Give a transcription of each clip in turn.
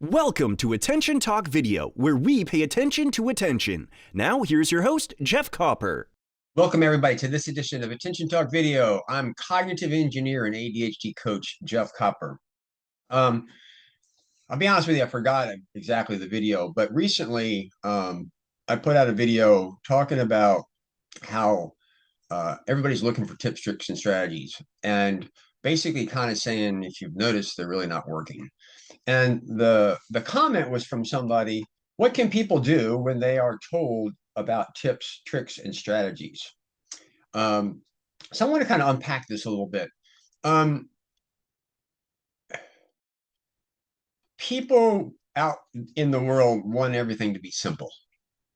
Welcome to Attention Talk Video, where we pay attention to attention. Now, here's your host, Jeff Copper. Welcome, everybody, to this edition of Attention Talk Video. I'm cognitive engineer and ADHD coach, Jeff Copper. I'll be honest with you, I forgot exactly the video, but recently I put out a video talking about how everybody's looking for tips, tricks, and strategies, and basically kind of saying, if you've noticed, they're really not working. And the comment was from somebody, what can people do when they are told about tips, tricks, and strategies? So I want to kind of unpack this a little bit. People out in the world want everything to be simple.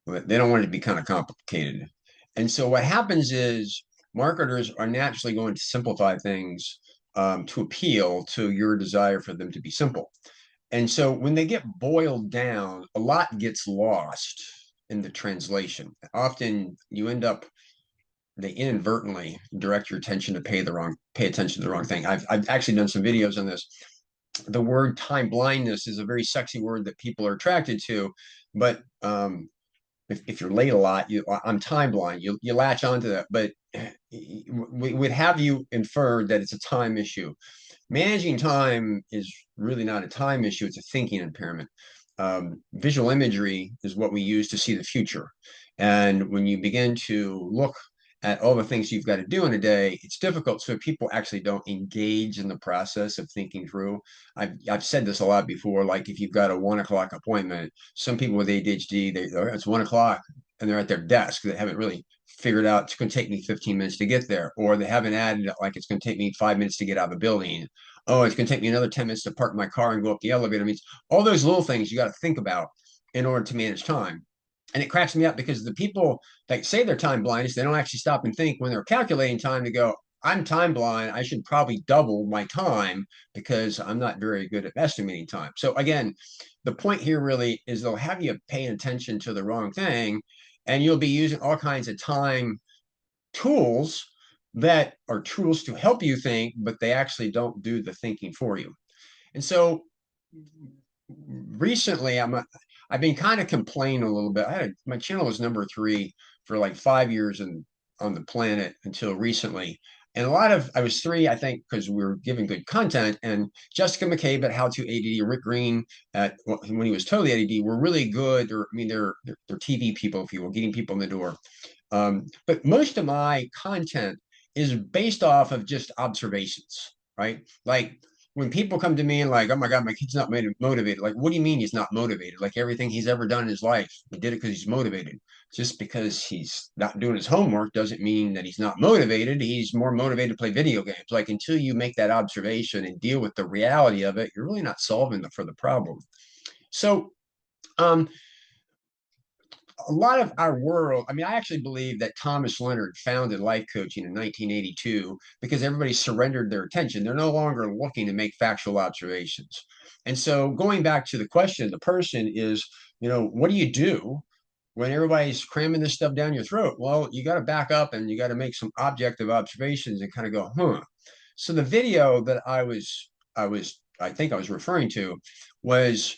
They don't want it to be kind of complicated. And so what happens is marketers are naturally going to simplify things to appeal to your desire for them to be simple. And so when they get boiled down, a lot gets lost in the translation. Often you end up, they inadvertently direct your attention to pay attention to the wrong thing. I've actually done some videos on this. The word time blindness is a very sexy word that people are attracted to, but if you're late a lot, I'm time blind. You latch onto that, but we would have you infer that it's a time issue. Managing time is really not a time issue. It's a thinking impairment. Visual imagery is what we use to see the future. And when you begin to look at all the things you've got to do in a day, it's difficult. So people actually don't engage in the process of thinking through. I've said this a lot before, like if you've got a 1 o'clock appointment, some people with ADHD, it's 1 o'clock and they're at their desk. They haven't really figured out it's going to take me 15 minutes to get there, or they haven't added it like it's going to take me 5 minutes to get out of the building. Oh, it's going to take me another 10 minutes to park my car and go up the elevator. I mean, all those little things you got to think about in order to manage time. And it cracks me up because the people that say they're time blind, they don't actually stop and think when they're calculating time to go, I'm time blind. I should probably double my time because I'm not very good at estimating time. So again, the point here really is they'll have you paying attention to the wrong thing, and you'll be using all kinds of time tools that are tools to help you think, but they actually don't do the thinking for you. And so recently I've been kind of complaining a little bit. My channel was number 3 for like 5 years on the planet until recently. And I was 3, I think, because we were giving good content. And Jessica McCabe at How to ADD, Rick Green when he was totally ADD were really good. They're TV people, if you will, getting people in the door. But most of my content is based off of just observations, right? Like when people come to me and like, oh my God, my kid's not motivated. Like, what do you mean he's not motivated? Like everything he's ever done in his life, he did it because he's motivated. Just because he's not doing his homework doesn't mean that he's not motivated. He's more motivated to play video games. Like until you make that observation and deal with the reality of it, you're really not solving for the problem. So, a lot of our world, I actually believe that Thomas Leonard founded life coaching in 1982 because everybody surrendered their attention. They're no longer looking to make factual observations. And so going back to the question of the person is, what do you do when everybody's cramming this stuff down your throat? Well, you got to back up and you got to make some objective observations and kind of go, So the video that I think I was referring to was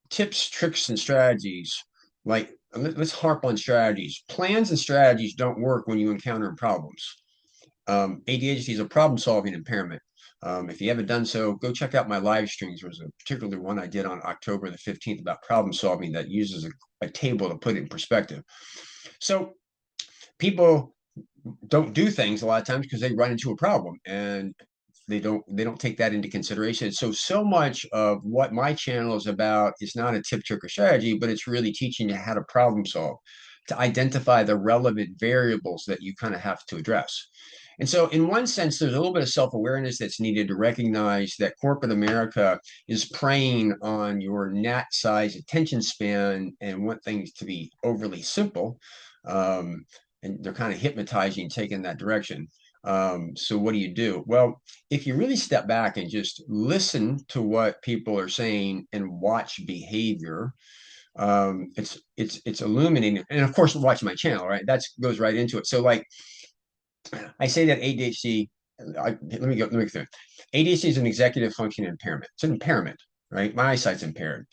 tips, tricks, and strategies. Like, let's harp on strategies. Plans and strategies don't work when you encounter problems. ADHD is a problem-solving impairment. If you haven't done so, go check out my live streams. There was a particular one I did on October the 15th about problem solving that uses a table to put it in perspective. So people don't do things a lot of times because they run into a problem and they don't take that into consideration. So much of what my channel is about is not a tip, trick, or strategy, but it's really teaching you how to problem solve, to identify the relevant variables that you kind of have to address. And so in one sense, there's a little bit of self-awareness that's needed to recognize that corporate America is preying on your gnat size attention span and want things to be overly simple. And they're kind of hypnotizing, taking that direction. So what do you do? Well, if you really step back and just listen to what people are saying and watch behavior, it's illuminating. And of course, watch my channel, right? That goes right into it. So like I say that ADHD, let me go through it. ADHD is an executive function impairment. It's an impairment. right? My eyesight's impaired.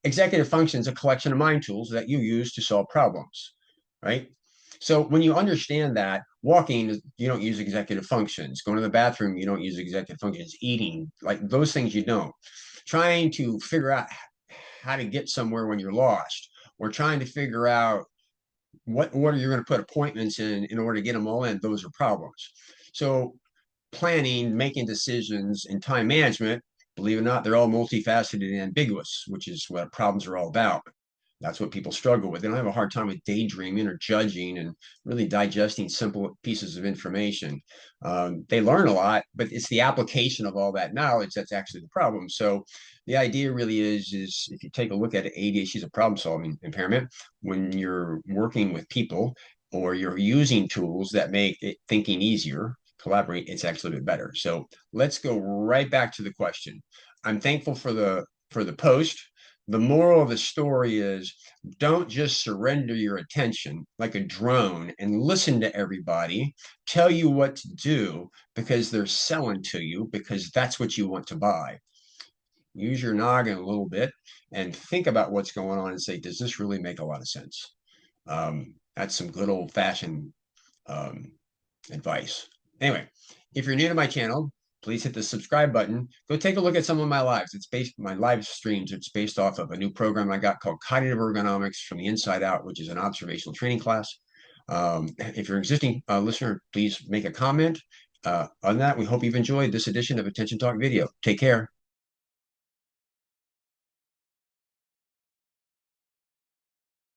Executive function is a collection of mind tools that you use to solve problems, right? So when you understand that walking, you don't use executive functions. Going to the bathroom, you don't use executive functions. Eating, like those things you don't. Trying to figure out how to get somewhere when you're lost, or trying to figure out what order you're going to put appointments in order to get them all in, those are problems. So planning, making decisions, and time management, believe it or not, they're all multifaceted and ambiguous, which is what problems are all about. That's what people struggle with. They don't have a hard time with daydreaming or judging and really digesting simple pieces of information. They learn a lot, but it's the application of all that knowledge that's actually the problem. So the idea really is if you take a look at it, ADHD is a problem-solving impairment. When you're working with people or you're using tools that make thinking easier, collaborate, it's actually a bit better. So let's go right back to the question. I'm thankful for the post. The moral of the story is don't just surrender your attention like a drone and listen to everybody tell you what to do because they're selling to you because that's what you want to buy. Use your noggin a little bit and think about what's going on and say, does this really make a lot of sense? That's some good old-fashioned advice. Anyway, if you're new to my channel, please hit the subscribe button. Go take a look at some of my lives. My live streams. It's based off of a new program I got called Cognitive Ergonomics from the Inside Out, which is an observational training class. If you're an existing listener, please make a comment on that. We hope you've enjoyed this edition of Attention Talk Video. Take care.